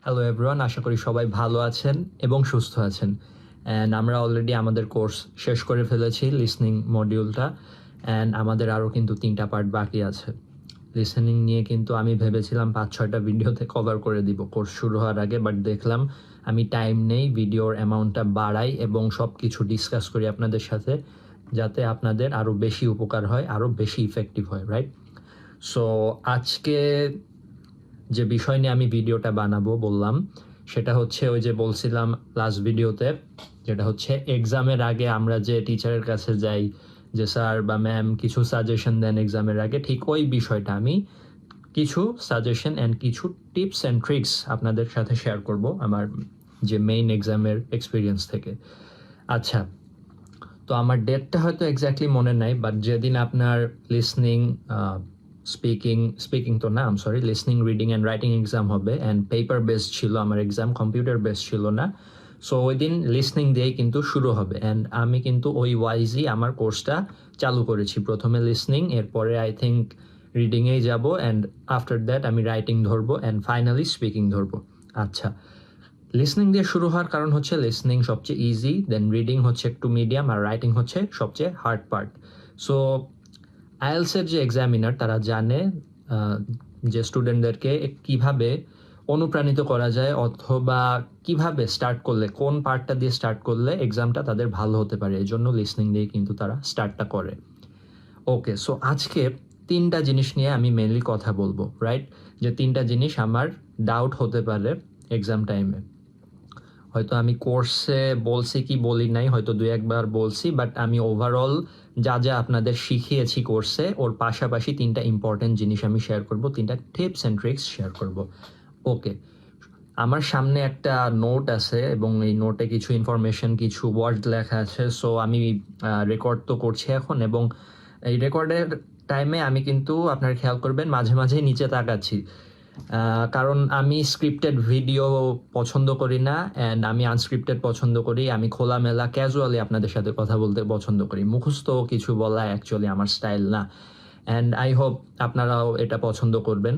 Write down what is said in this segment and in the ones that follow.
Hello everyone, আশা করি সবাই ভালো আছেন এবং সুস্থ আছেন। অ্যান্ড আমরা অলরেডি আমাদের কোর্স শেষ করে ফেলেছি, লিসনিং মডিউলটা। অ্যান্ড আমাদের আরও কিন্তু 3টা পার্ট বাকি আছে। লিসেনিং নিয়ে কিন্তু আমি ভেবেছিলাম 5-6টা ভিডিওতে কভার করে দিব কোর্স শুরু হওয়ার আগে, বাট দেখলাম আমি টাইম নেই, ভিডিওর অ্যামাউন্টটা বাড়াই এবং সব কিছু ডিসকাস করি আপনাদের সাথে, যাতে আপনাদের আরও বেশি উপকার হয়, আরও বেশি ইফেক্টিভ হয়, রাইট? সো আজকে যে বিষয় নিয়ে আমি ভিডিওটা বানাবো বললাম, সেটা হচ্ছে ওই যে বলছিলাম লাস্ট ভিডিওতে, যেটা হচ্ছে এক্সামের আগে আমরা যে টিচারের কাছে যাই, যে স্যার বা ম্যাম কিছু সাজেশন দেন এক্সামের আগে, ঠিক ওই বিষয়টা আমি কিছু সাজেশন অ্যান্ড কিছু টিপস অ্যান্ড ট্রিক্স আপনাদের সাথে শেয়ার করব আমার যে মেইন এক্সামের এক্সপিরিয়েন্স থেকে। আচ্ছা, তো আমার ডেটটা হয়তো এক্স্যাক্টলি মনে নাই, বাট যেদিন আপনার লিসনিং স্পিকিং তো না, sorry, listening, reading and writing exam হবে, অ্যান্ড পেপার বেসড ছিল আমার এক্সাম, কম্পিউটার বেসড ছিল না। সো ওই দিন লিসনিং দিয়েই কিন্তু শুরু হবে, অ্যান্ড আমি কিন্তু ওই ওয়াইজই আমার কোর্সটা চালু করেছি। প্রথমে লিসনিং, এরপরে আই থিঙ্ক রিডিংয়েই যাব, অ্যান্ড আফটার দ্যাট আমি রাইটিং ধরবো, অ্যান্ড ফাইনালি স্পিকিং ধরবো। আচ্ছা, লিসনিং দিয়ে শুরু হওয়ার কারণ হচ্ছে লিসনিং সবচেয়ে ইজি, দেন রিডিং হচ্ছে একটু মিডিয়াম, আর রাইটিং হচ্ছে সবচেয়ে হার্ড পার্ট। সো আইএলসের যে এক্সামিনার তারা জানে যে স্টুডেন্টদেরকে কিভাবে অনুপ্রাণিত করা যায়, অথবা কিভাবে স্টার্ট করলে, কোন পার্টটা দিয়ে স্টার্ট করলে এক্সামটা তাদের ভালো হতে পারে, এই জন্য লিসনিং দিয়ে কিন্তু তারা স্টার্টটা করে। ওকে, সো আজকে 3টা জিনিস নিয়ে আমি মেনলি কথা বলবো, রাইট? যে 3টা জিনিস আমার ডাউট হতে পারে এক্সাম টাইমে। হয়তো আমি কোর্সে বলছি কি বলি নাই, হয়তো 2-1বার বলছি, বাট আমি ওভারঅল যা যা আপনাদের শিখিয়েছি কোর্সে, ওর পাশাপাশি 3টা ইম্পর্টেন্ট জিনিস আমি শেয়ার করব, 3টা টিপস অ্যান্ড ট্রিক্স শেয়ার করব। ওকে, আমার সামনে একটা নোট আছে এবং এই নোটে কিছু ইনফরমেশন, কিছু ওয়ার্ড লেখা আছে। সো আমি রেকর্ড তো করছি এখন, এবং এই রেকর্ডের টাইমে আমি কিন্তু আপনারা খেয়াল করবেন মাঝে মাঝে নিচে তাকাচ্ছি, কারণ আমি স্ক্রিপ্টেড ভিডিও পছন্দ করি না, অ্যান্ড আমি আনস্ক্রিপ্টেড পছন্দ করি। আমি খোলামেলা ক্যাজুয়ালি আপনাদের সাথে কথা বলতে পছন্দ করি, মুখস্থ কিছু বলা অ্যাকচুয়ালি আমার স্টাইল না, অ্যান্ড আই হোপ আপনারাও এটা পছন্দ করবেন।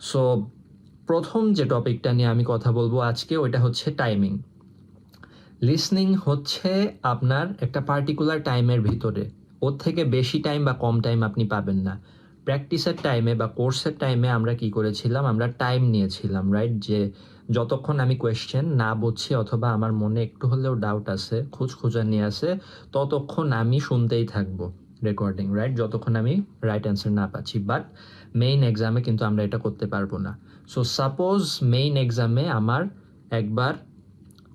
সো প্রথম যে টপিকটা নিয়ে আমি কথা বলবো আজকে, ওইটা হচ্ছে টাইমিং। লিসনিং হচ্ছে আপনার একটা পার্টিকুলার টাইমের ভিতরে, ওর থেকে বেশি টাইম বা কম টাইম আপনি পাবেন না। প্র্যাকটিসের টাইমে বা কোর্সের টাইমে আমরা কি করেছিলাম, আমরা টাইম নিয়েছিলাম, রাইট? যে যতক্ষণ আমি কোয়েশ্চেন না বুঝছি অথবা আমার মনে একটু হলেও ডাউট আছে, খুঁজখুঁজানি আছে, ততক্ষণ আমি শুনতেই থাকবো রেকর্ডিং, রাইট? যতক্ষণ আমি রাইট অ্যান্সার না পাচ্ছি। বাট মেইন এক্সামে কিন্তু আমরা এটা করতে পারবো না। সো সাপোজ মেইন এক্সামে আমার একবার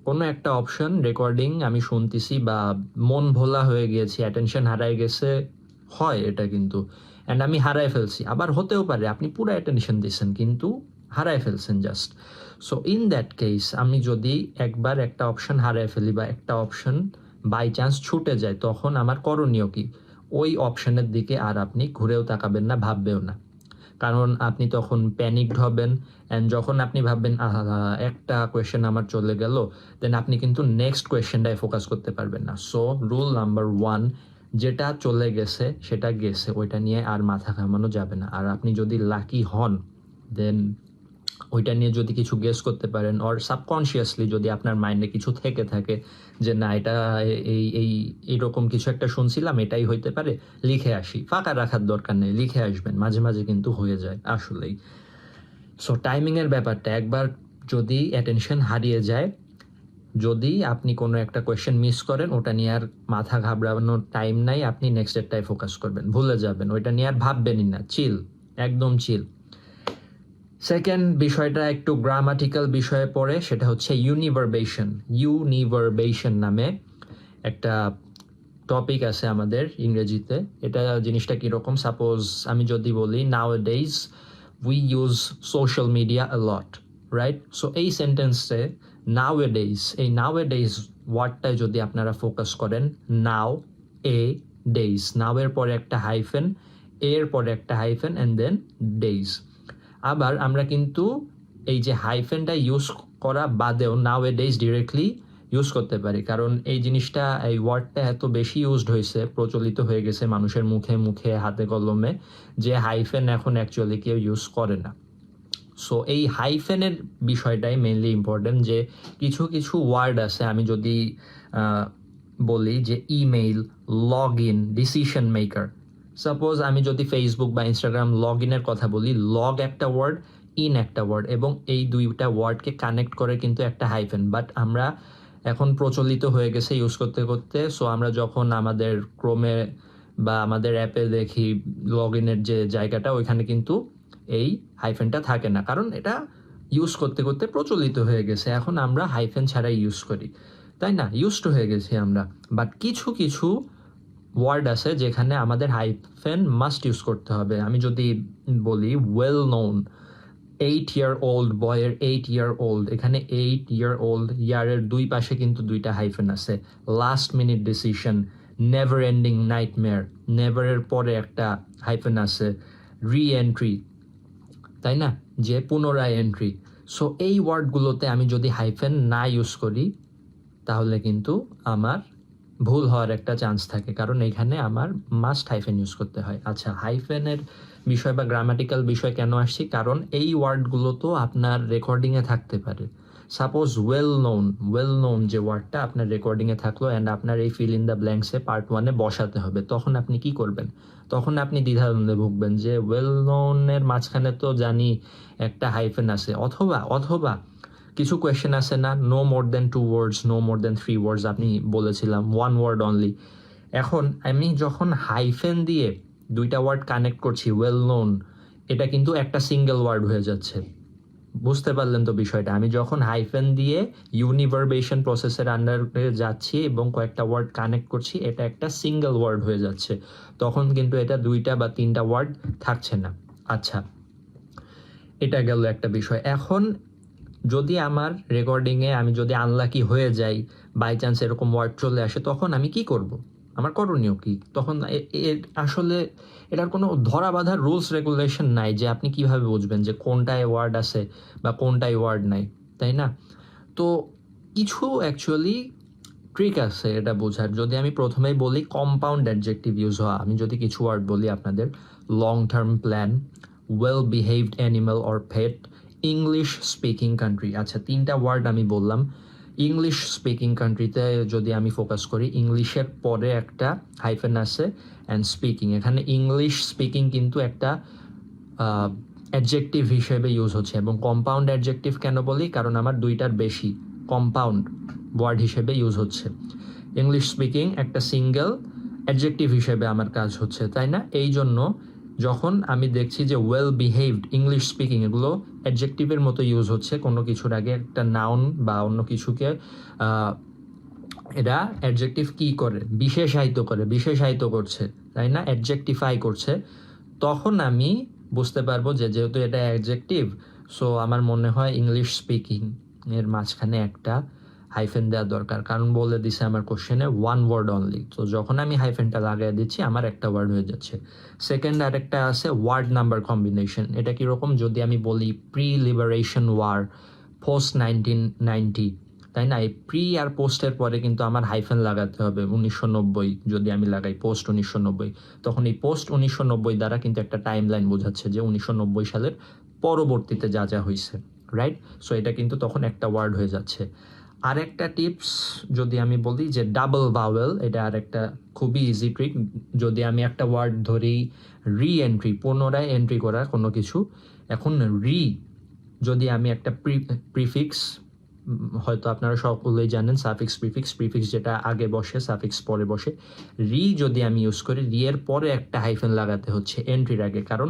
কোনো একটা অপশন রেকর্ডিং আমি শুনতেছি, বা মন ভোলা হয়ে গিয়েছি, অ্যাটেনশন হারাই গেছে, হয় এটা কিন্তু, অ্যান্ড আমি হারাই ফেলছি। আবার হতেও পারে আপনি পুরো অ্যাটেনশন দিচ্ছেন কিন্তু হারাই ফেলছেন just. So in that case আমি যদি একবার একটা অপশন হারাই ফেলি বা একটা অপশন বাই চান্স ছুটে যায়, তখন আমার করণীয় কি? ওই অপশনের দিকে আর আপনি ঘুরেও তাকাবেন না, ভাববেও না, কারণ আপনি তখন প্যানিকড হবেন। অ্যান্ড যখন আপনি ভাববেন একটা কোয়েশ্চেন আমার চলে গেল, দেন আপনি কিন্তু নেক্সট কোয়েশ্চেনটায় ফোকাস করতে পারবেন না। সো রুল নাম্বার 1, যেটা চলে গেছে সেটা গেছে, ওইটা নিয়ে আর মাথা ঘামানো যাবে না। আর আপনি যদি লাকি হন, দেন ওইটা নিয়ে যদি কিছু গেস করতে পারেন, অর সাবকনশিয়াসলি যদি আপনার মাইন্ডে কিছু থেকে থাকে যে না, এটা এই এইরকম কিছু একটা শুনছিলাম, এটাই হইতে পারে, লিখে আসি। ফাঁকা রাখার দরকার নেই, লিখে আসবেন, মাঝে মাঝে কিন্তু হয়ে যায় আসলেই। সো টাইমিংয়ের ব্যাপারটা, একবার যদি অ্যাটেনশন হারিয়ে যায়, যদি আপনি কোনো একটা কোয়েশ্চেন মিস করেন, ওটা নিয়ে আর মাথা ঘাবড়ানোর টাইম নাই, আপনি নেক্সটেরটাই ফোকাস করবেন, ভুলে যাবেন, ওইটা নিয়ে আর ভাববেনই না, চিল, একদম চিল। সেকেন্ড বিষয়টা একটু গ্রামাটিক্যাল বিষয়ে পড়ে, সেটা হচ্ছে ইউনিভার্বেশন নামে একটা টপিক আছে আমাদের ইংরেজিতে। এটা জিনিসটা কীরকম, সাপোজ আমি যদি বলি নাওয়াডেজ we use social media a lot, right? So এই সেন্টেন্সে নাওয়াডেজ, এই নাওয়াডেজ ওয়ার্ডটায় যদি আপনারা ফোকাস করেন, নাও এ ডেইজ, নাওয়ের পরে একটা হাইফেন, এর পরে একটা হাইফেন, অ্যান্ড দেন ডেইজ। আবার আমরা কিন্তু এই যে হাইফেনটা ইউজ করা বাদেও নাওয়াডেজ ডিরেক্টলি ইউজ করতে পারি, কারণ এই জিনিসটা, এই ওয়ার্ডটা এত বেশি ইউজড হয়েছে, প্রচলিত হয়ে গেছে মানুষের মুখে মুখে, হাতে কলমে, যে হাইফেন এখন অ্যাকচুয়ালি কেউ ইউজ করে না। সো এই হাইফেনের বিষয়টাই মেইনলি ইম্পর্টেন্ট, যে কিছু কিছু ওয়ার্ড আছে, আমি যদি বলি যে email, log in, decision maker. Suppose আমি যদি ফেসবুক বা ইনস্টাগ্রাম লগ ইনের কথা বলি, লগ একটা ওয়ার্ড, ইন একটা ওয়ার্ড, এবং এই দুইটা ওয়ার্ডকে কানেক্ট করে কিন্তু একটা হাইফেন। বাট আমরা এখন প্রচলিত হয়ে গেছে ইউজ করতে করতে, সো আমরা যখন আমাদের ক্রোমে বা আমাদের অ্যাপে দেখি লগ ইনের যে জায়গাটা, ওইখানে কিন্তু এই হাইফেনটা থাকে না, কারণ এটা ইউজ করতে করতে প্রচলিত হয়ে গেছে। এখন আমরা হাইফেন ছাড়াই ইউজ করি, তাই না? ইউজড হয়ে গেছি আমরা। বাট কিছু কিছু ওয়ার্ড আছে যেখানে আমাদের হাইফেন মাস্ট ইউজ করতে হবে। আমি যদি বলি ওয়েল নোন, 8-year-old বয়ের 8-year-old, এখানে 8-year-old ইয়ারের দুই পাশে কিন্তু দুইটা হাইফেন আছে। Last minute decision, never ending nightmare, নেভারের পরে একটা হাইফেন আছে। রি এন্ট্রি, তাই না, যে পুনরায় এন্ট্রি। সো এই ওয়ার্ডগুলোতে আমি যদি হাইফেন না ইউজ করি তাহলে কিন্তু আমার ভুল হওয়ার একটা চান্স থাকে, কারণ এখানে আমার মাস্ট হাইফেন ইউজ করতে হয়। আচ্ছা, হাইফেনের বিষয় বা গ্রামাটিক্যাল বিষয় কেন আসছি, কারণ এই ওয়ার্ডগুলো তো আপনার রেকর্ডিংয়ে থাকতে পারে। সাপোজ ওয়েল নোন যে ওয়ার্ডটা আপনার রেকর্ডিংয়ে থাকলো, অ্যান্ড আপনার এই ফিল ইন দ্য ব্ল্যাঙ্কসে পার্ট 1-এ বসাতে হবে, তখন আপনি কি করবেন? তখন আপনি দ্বিধাদ্বন্দ্বে ভুগবেন যে ওয়েল নোনের মাঝখানে তো জানি একটা হাইফেন আছে, অথবা অথবা কিছু কোয়েশ্চেন আছে না, নো মোর দেন 2 ওয়ার্ডস, নো মোর দেন 3 ওয়ার্ডস, আপনি বলেছিলাম 1 ওয়ার্ড অনলি। এখন আমি যখন হাইফেন দিয়ে দুইটা ওয়ার্ড কানেক্ট করছি, ওয়েল নোন, এটা কিন্তু একটা সিঙ্গেল ওয়ার্ড হয়ে যাচ্ছে। বুঝতে পারলেন তো বিষয়টা? আমি যখন হাইফেন দিয়ে ইউনিভার্বেশন প্রসেসের আন্ডারে যাচ্ছি এবং কয়েকটা ওয়ার্ড কানেক্ট করছি, এটা একটা সিঙ্গেল ওয়ার্ড হয়ে যাচ্ছে। তখন কিন্তু এটা দুইটা বা তিনটা ওয়ার্ড থাকছে না। আচ্ছা, এটা গেল একটা বিষয়। এখন যদি আমার রেকর্ডিংয়ে আমি যদি আনলাকি হয়ে যাই, বাই চান্স এরকম ওয়ার্ড চলে আসে, তখন আমি কি করব? আমার করণীয় কি? তখন আসলে এটার কোনো ধরা বাঁধা রুলস রেগুলেশন নাই যে আপনি কিভাবে বুঝবেন যে কোনটায় ওয়ার্ড আছে বা কোনটায় ওয়ার্ড নাই, তাই না? তো কিছু অ্যাকচুয়ালি ট্রিক আছে এটা বোঝার। যদি আমি প্রথমেই বলি কম্পাউন্ড অ্যাডজেক্টিভ ইউজ হওয়া, আমি যদি কিছু ওয়ার্ড বলি আপনাদের, long term plan, well behaved animal or pet, English speaking country. আচ্ছা, তিনটা ওয়ার্ড আমি বললাম। ইংলিশ স্পিকিং কান্ট্রিতে যদি আমি ফোকাস করি, ইংলিশের পরে একটা হাইফেন আছে, অ্যান্ড স্পিকিং, এখানে ইংলিশ স্পিকিং কিন্তু একটা অ্যাডজেক্টিভ হিসেবে ইউজ হচ্ছে। এবং কম্পাউন্ড অ্যাডজেক্টিভ কেন বলি? কারণ আমার দুইটার বেশি কম্পাউন্ড ওয়ার্ড হিসেবে ইউজ হচ্ছে। ইংলিশ স্পিকিং একটা সিঙ্গেল অ্যাডজেক্টিভ হিসেবে আমার কাজ হচ্ছে, তাই না? এই জন্য যখন আমি দেখছি যে ওয়েল বিহেভড, ইংলিশ স্পিকিং, এগুলো অ্যাডজেক্টিভের মতো ইউজ হচ্ছে কোনো কিছুর আগে, একটা নাউন বা অন্য কিছুকে এরা অ্যাডজেক্টিভ কি করে? বিশেষায়িত করছে, তাই না? অ্যাডজেক্টিফাই করছে। তখন আমি বুঝতে পারবো যে যেহেতু এটা অ্যাডজেক্টিভ, সো আমার মনে হয় ইংলিশ স্পিকিং এর মাঝখানে একটা হাইফেন দেওয়া দরকার, কারণ বলে দিছে আমার কোশ্চেনে 1 ওয়ার্ড অনলি। তো যখন আমি হাইফেনটা লাগিয়ে দিচ্ছি, আমার একটা ওয়ার্ড হয়ে যাচ্ছে। সেকেন্ড আরেকটা আছে ওয়ার্ড নাম্বার কম্বিনেশন। এটা কীরকম? যদি আমি বলি প্রি লিবারেশন ওয়ার, পোস্ট 1990, তাই না? এই প্রি আর পোস্টের পরে কিন্তু আমার হাইফেন লাগাতে হবে। 1990 যদি আমি লাগাই, পোস্ট 1990, তখন এই পোস্ট 1990 দ্বারা কিন্তু একটা টাইম লাইন বোঝাচ্ছে যে 1990 সালের পরবর্তীতে যা যা হয়েছে, রাইট? সো এটা কিন্তু তখন একটা ওয়ার্ড হয়ে যাচ্ছে। আরেকটা টিপস যদি আমি বলি যে ডাবল ভাওয়েল, এটা আরেকটা খুবই ইজি ট্রিক। যদি আমি একটা ওয়ার্ড ধরি রি এন্ট্রি, পুনরায় এন্ট্রি করা কোনো কিছু, এখন রি যদি আমি একটা প্রিফিক্স, হয়তো আপনারা সকলেই জানেন সাফিক্স প্রিফিক্স যেটা আগে বসে, সাফিক্স পরে বসে। রি যদি আমি ইউজ করি, রি এর পরে একটা হাইফেন লাগাতে হচ্ছে এন্ট্রির আগে, কারণ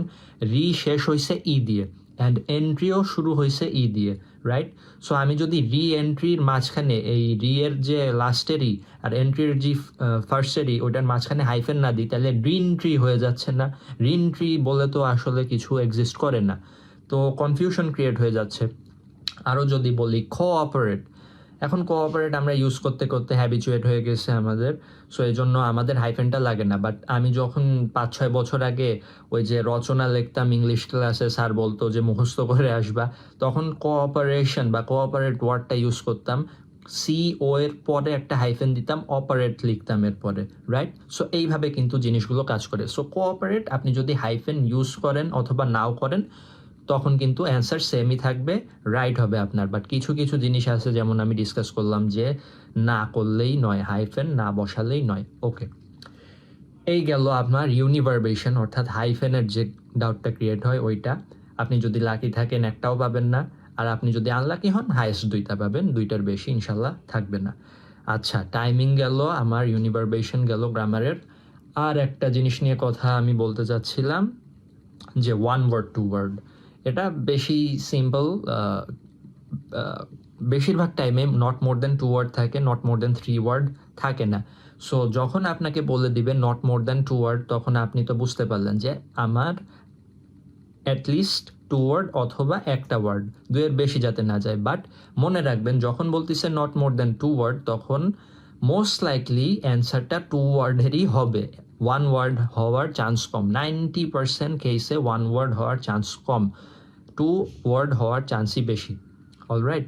রি শেষ হয়েছে ই দিয়ে, অ্যান্ড এন্ট্রিও শুরু হয়েছে ই দিয়ে, রাইট? সো আমি যদি রি এন্ট্রির মাঝখানে এই রি এর যে লাস্টের ই আর এন্ট্রির যে ফার্স্টের ই, ওইটার মাঝখানে হাইফেন না দিই, তাহলে রিনট্রি হয়ে যাচ্ছে না? রিনট্রি বলে তো আসলে কিছু এক্সিস্ট করে না, তো কনফিউশন ক্রিয়েট হয়ে যাচ্ছে। আরও যদি বলি কোঅপারেট, এখন কোঅপারেট আমরা ইউজ করতে করতে হ্যাবিচুয়েট হয়ে গেছে আমাদের, সো এই জন্য আমাদের হাইফেনটা লাগে না। বাট আমি যখন 5-6 বছর আগে ওই যে রচনা লিখতাম ইংলিশ ক্লাসে, স্যার বলতো যে মুখস্থ করে আসবা, তখন কোঅপারেশন বা কোঅপারেট ওয়ার্ডটা ইউজ করতাম, CO এর পরে একটা হাইফেন দিতাম, অপারেট লিখতাম এরপরে, রাইট? সো এইভাবে কিন্তু জিনিসগুলো কাজ করে। সো কোঅপারেট আপনি যদি হাইফেন ইউজ করেন অথবা নাও করেন, তখন কিন্তু অ্যান্সার সেমই থাকবে, রাইট হবে আপনার। বাট কিছু কিছু জিনিস আছে, যেমন আমি ডিসকাস করলাম যে না করলেই নয়, হাইফেন না বসালেই নয়। ওকে, এই গেল আপনার ইউনিভার্বেশন অর্থাৎ হাইফেনের যে ডাউটটা ক্রিয়েট হয় ওইটা। আপনি যদি লাকি থাকেন একটাও পাবেন না, আর আপনি যদি আনলাকি হন হাইয়েস্ট দুইটা পাবেন, দুইটার বেশি ইনশাল্লাহ থাকবে না। আচ্ছা, টাইমিং গেল, আমার ইউনিভার্বেশন গেল গ্রামারের। আর একটা জিনিস নিয়ে কথা আমি বলতে চাচ্ছিলাম যে ওয়ান ওয়ার্ড টু ওয়ার্ড, এটা বেশি সিম্পল। বেশিরভাগ টাইমে not more than two word থাকে, not more than three word থাকে না। সো যখন আপনাকে বলে দিবে not more than two word, তখন আপনি তো বুঝতে পারলেন যে আমার অ্যাটলিস্ট টু ওয়ার্ড অথবা একটা ওয়ার্ড, দুইয়ের বেশি যাতে না যায়। বাট মনে রাখবেন যখন বলতেছে not more than two word, তখন মোস্ট লাইকলি অ্যান্সারটা টু ওয়ার্ডেরই হবে। ওয়ান ওয়ার্ড হওয়ার চান্স কম, 90% কেসে ওয়ান ওয়ার্ড হওয়ার চান্স কম, টু ওয়ার্ড হওয়ার চান্সই বেশি। অলরাইট,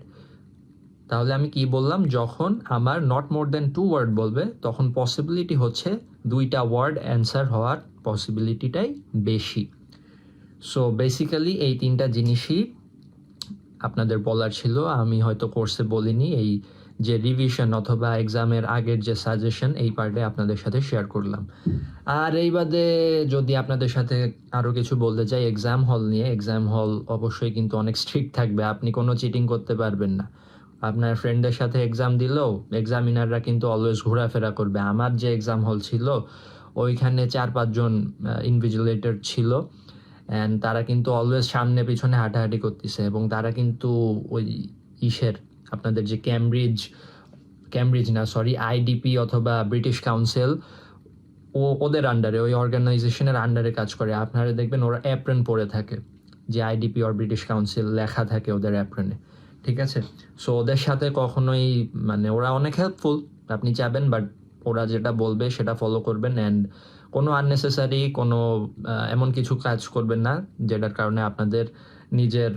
তাহলে আমি কি বললাম, যখন আমার not more than two word বলবে তখন পসিবিলিটি হচ্ছে দুইটা ওয়ার্ড অ্যান্সার হওয়ার পসিবিলিটিটাই বেশি। সো বেসিক্যালি এই তিনটা জিনিসই আপনাদের বলার ছিল। আমি হয়তো কোর্সে বলিনি, এই যে রিভিশন অথবা এক্সামের আগের যে সাজেশন, এই পার্টে আপনাদের সাথে শেয়ার করলাম। আর এই বাদে যদি আপনাদের সাথে আরও কিছু বলতে চাই এক্সাম হল নিয়ে, এক্সাম হল অবশ্যই কিন্তু অনেক স্ট্রিক্ট থাকবে, আপনি কোনো চিটিং করতে পারবেন না। আপনার ফ্রেন্ডের সাথে এক্সাম দিলেও এক্সামিনাররা কিন্তু অলওয়েজ ঘোরাফেরা করবে। আমার যে এক্সাম হল ছিল ওইখানে 4-5 জন ইনভিজিলেটর ছিল, অ্যান্ড তারা কিন্তু অলওয়েজ সামনে পিছনে হাঁটাহাঁটি করতেছে, এবং তারা কিন্তু ওই ইসের আপনাদের যে ক্যামব্রিজ না সরি আইডিপি অথবা ব্রিটিশ কাউন্সিল, ওদের আন্ডারে, ওই অর্গানাইজেশনের আন্ডারে কাজ করে। আপনারা দেখবেন ওরা অ্যাপ্রেন পরে থাকে, যে আইডিপি অর ব্রিটিশ কাউন্সিল লেখা থাকে ওদের অ্যাপ্রেনে, ঠিক আছে? সো ওদের সাথে কখনোই, মানে ওরা অনেক হেল্পফুল, আপনি চাবেন, বাট ওরা যেটা বলবে সেটা ফলো করবেন, অ্যান্ড কোনো আননেসেসারি কোনো এমন কিছু কাজ করবেন না যেটার কারণে আপনাদের নিজের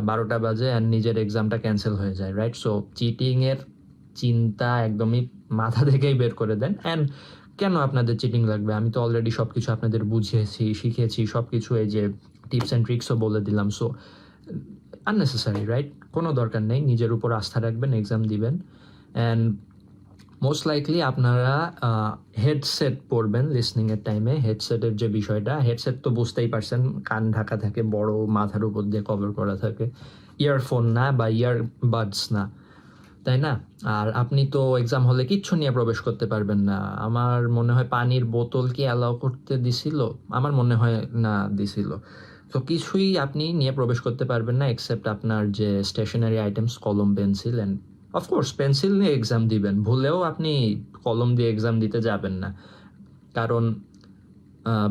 12টা বাজে অ্যান্ড নিজের এক্সামটা ক্যান্সেল হয়ে যায়, রাইট? সো চিটিংয়ের চিন্তা একদমই মাথা থেকেই বের করে দেন। অ্যান্ড কেন আপনাদের চিটিং লাগবে? আমি তো অলরেডি সব কিছু আপনাদের বুঝিয়েছি, শিখিয়েছি সব কিছু, এই যে টিপস অ্যান্ড ট্রিক্সও বলে দিলাম। So unnecessary, right? কোনো দরকার নেই। নিজের উপর আস্থা রাখবেন, এক্সাম দিবেন। অ্যান্ড মোস্ট লাইকলি আপনারা হেডসেট পরবেন লিসনিংয়ের টাইমে। হেডসেটের যে বিষয়টা, হেডসেট তো বুঝতেই পারছেন, কান ঢাকা থাকে, বড় মাথার উপর দিয়ে কভার করা থাকে, ইয়ারফোন না বা ইয়ারবাডস না, তাই না? আর আপনি তো এক্সাম হলে কিচ্ছু নিয়ে প্রবেশ করতে পারবেন না। আমার মনে হয় পানির বোতল কি অ্যালাউ করতে দিছিল, আমার মনে হয় না দিছিল। তো কিছুই আপনি নিয়ে প্রবেশ করতে পারবেন না এক্সেপ্ট আপনার যে স্টেশনারি আইটেমস, কলম, পেন্সিল, অ্যান্ড অফকোর্স পেন্সিল নিয়ে এক্সাম দিবেন। ভুলেও আপনি কলম দিয়ে এক্সাম দিতে যাবেন না, কারণ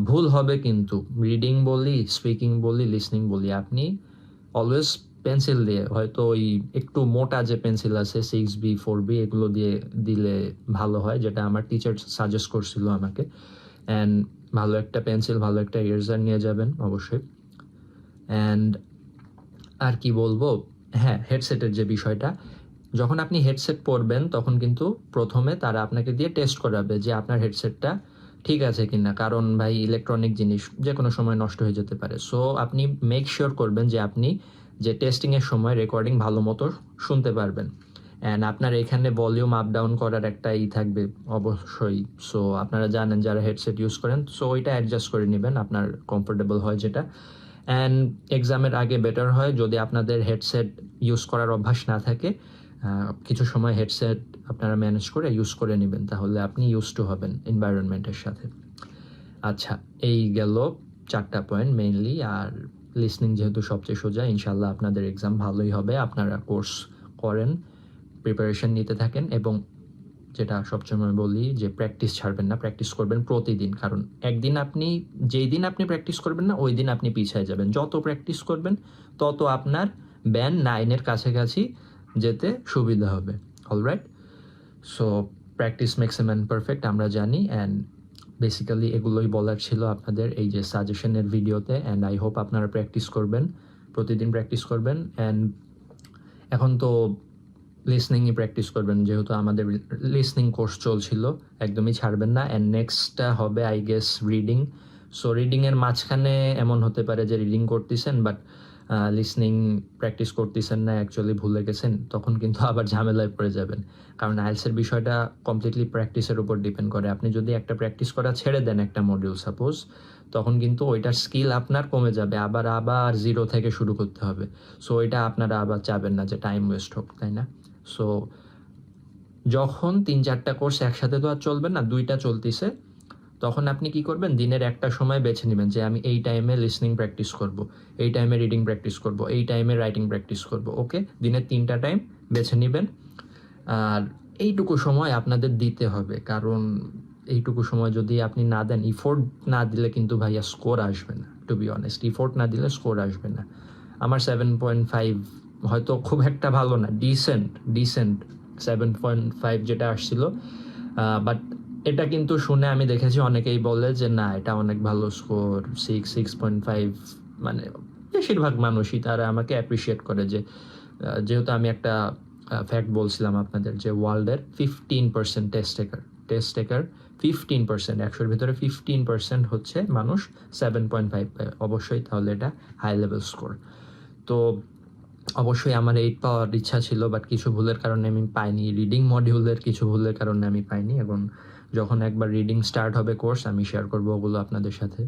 ভুল হবে কিন্তু। রিডিং বলি, স্পিকিং বলি, লিসনিং বলি, আপনি অলওয়েজ পেন্সিল দিয়ে, হয়তো ওই একটু মোটা যে পেন্সিল আছে 6B 4B এগুলো দিয়ে দিলে ভালো হয়, যেটা আমার টিচার সাজেস্ট করছিল আমাকে। অ্যান্ড ভালো একটা পেন্সিল, ভালো একটা ইরেজার নিয়ে যাবেন অবশ্যই। অ্যান্ড আর কি বলবো, হ্যাঁ, হেডসেটের যে বিষয়টা, যখন আপনি হেডসেট পরবেন তখন কিন্তু প্রথমে তারা আপনাকে দিয়ে টেস্ট করাবে যে আপনার হেডসেটটা ঠিক আছে কিনা, কারণ ভাই ইলেকট্রনিক জিনিস যে কোনো সময় নষ্ট হয়ে যেতে পারে। সো আপনি মেক শিওর করবেন যে আপনি যে টেস্টিংয়ের সময় রেকর্ডিং ভালো মতো শুনতে পারবেন। অ্যান্ড আপনার এখানে ভলিউম আপ ডাউন করার একটা থাকবে অবশ্যই। সো আপনারা জানেন যারা হেডসেট ইউজ করেন, সো ওইটা অ্যাডজাস্ট করে নেবেন আপনার কমফোর্টেবল হয় যেটা। অ্যান্ড এক্সামের আগে বেটার হয় যদি আপনাদের হেডসেট ইউজ করার অভ্যাস না থাকে, কিছু সময় হেডসেট আপনারা ম্যানেজ করে ইউজ করে নেবেন, তাহলে আপনি ইউজ টু হবেন এনভায়রনমেন্টের সাথে। আচ্ছা, এই গেল 4টা পয়েন্ট মেইনলি। আর লিসনিং যেহেতু সবচেয়ে সোজা, ইনশাল্লাহ আপনাদের এক্সাম ভালোই হবে। আপনারা কোর্স করেন, প্রিপারেশন নিতে থাকেন, এবং যেটা সবসময় বলি যে প্র্যাকটিস ছাড়বেন না, প্র্যাকটিস করবেন প্রতিদিন। কারণ একদিন আপনি, যেই দিন আপনি প্র্যাকটিস করবেন না ওই দিন আপনি পিছিয়ে যাবেন। যত প্র্যাকটিস করবেন তত আপনার ব্যান্ড 9-এর কাছাকাছি যেতে সুবিধা হবে। Alright, so practice makes a man perfect, আমরা জানি। অ্যান্ড বেসিক্যালি এগুলোই বলার ছিল আপনাদের এই যে সাজেশনের ভিডিওতে। অ্যান্ড আই হোপ আপনারা প্র্যাকটিস করবেন, প্রতিদিন প্র্যাকটিস করবেন। অ্যান্ড এখন তো লিসনিংই প্র্যাকটিস করবেন, যেহেতু আমাদের লিসনিং কোর্স চলছিল, একদমই ছাড়বেন না। অ্যান্ড নেক্সটটা হবে আই গেস রিডিং। সো রিডিংয়ের মাঝখানে এমন হতে পারে যে রিডিং করতেছেন, বাট লিসনিং প্র্যাকটিস করতেছেন না, অ্যাকচুয়ালি ভুলে গেছেন, তখন কিন্তু আবার ঝামেলায় পড়ে যাবেন। কারণ আইএলটিএসের বিষয়টা কমপ্লিটলি প্র্যাকটিসের উপর ডিপেন্ড করে। আপনি যদি একটা প্র্যাকটিস করা ছেড়ে দেন একটা মডিউল সাপোজ, তখন কিন্তু ওইটার স্কিল আপনার কমে যাবে, আবার জিরো থেকে শুরু করতে হবে। সো ওইটা আপনারা আবার চাবেন না যে টাইম ওয়েস্ট হোক, তাই না? সো যখন 3-4টা কোর্স একসাথে তো আর চলবে না, 2টা চলতেছে, তখন আপনি কি করবেন, দিনের একটা সময় বেছে নেবেন যে আমি এই টাইমে লিসনিং প্র্যাকটিস করব, এই টাইমে রিডিং প্র্যাকটিস করব, এই টাইমে রাইটিং প্র্যাকটিস করব। ওকে, দিনের 3টা টাইম বেছে নেবেন। আর এইটুকু সময় আপনাদের দিতে হবে, কারণ এইটুকু সময় যদি আপনি না দেন, ইফোর্ট না দিলে কিন্তু ভাইয়া স্কোর আসবে না। টু বি অনেস্ট, ইফোর্ট না দিলে স্কোর আসবে না। আমার 7.5 হয়তো খুব একটা ভালো না, ডিসেন্ট 7.5 যেটা আসছিল, বাট এটা কিন্তু শুনে আমি দেখেছি অনেকেই বলে যে না এটা অনেক ভালো স্কোর, 6.5, মানে বেশিরভাগ মানুষই তারা আমাকে অ্যাপ্রিসিয়েট করে যে যেহেতু আমি একটা ফ্যাক্ট বলছিলাম আপনাদের যে ওয়ার্ল্ডের 15% টেস্ট টেকার 15%, 100-র ভিতরে 15% হচ্ছে মানুষ 7.5 পায়। অবশ্যই তাহলে এটা হাই লেভেল স্কোর। তো অবশ্যই আমার 8 পাওয়ার ইচ্ছা ছিল, বাট কিছু ভুলের কারণে আমি পাইনি, রিডিং মডিউলের কিছু ভুলের কারণে আমি পাইনি। এবং যখন একবার রিডিং স্টার্ট হবে কোর্স, আমি শেয়ার করবো ওগুলো আপনাদের সাথে।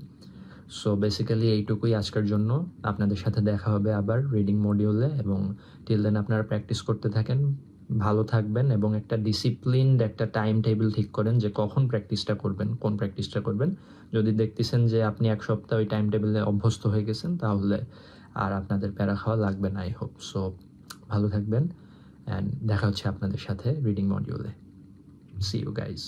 সো বেসিক্যালি এইটুকুই আজকের জন্য। আপনাদের সাথে দেখা হবে আবার রিডিং মডিউলে, এবং টিল দেন আপনারা প্র্যাকটিস করতে থাকেন, ভালো থাকবেন, এবং একটা ডিসিপ্লিনড একটা টাইম টেবিল ঠিক করেন যে কখন প্র্যাকটিসটা করবেন, কোন প্র্যাকটিসটা করবেন। যদি দেখতেছেন যে আপনি এক সপ্তাহ ওই টাইম টেবিলে অভ্যস্ত হয়ে গেছেন, তাহলে আর আপনাদের প্যারা খাওয়া লাগবে না, আই হোপ। সো ভালো থাকবেন, অ্যান্ড দেখা হচ্ছে আপনাদের সাথে রিডিং মডিউলে। See you guys.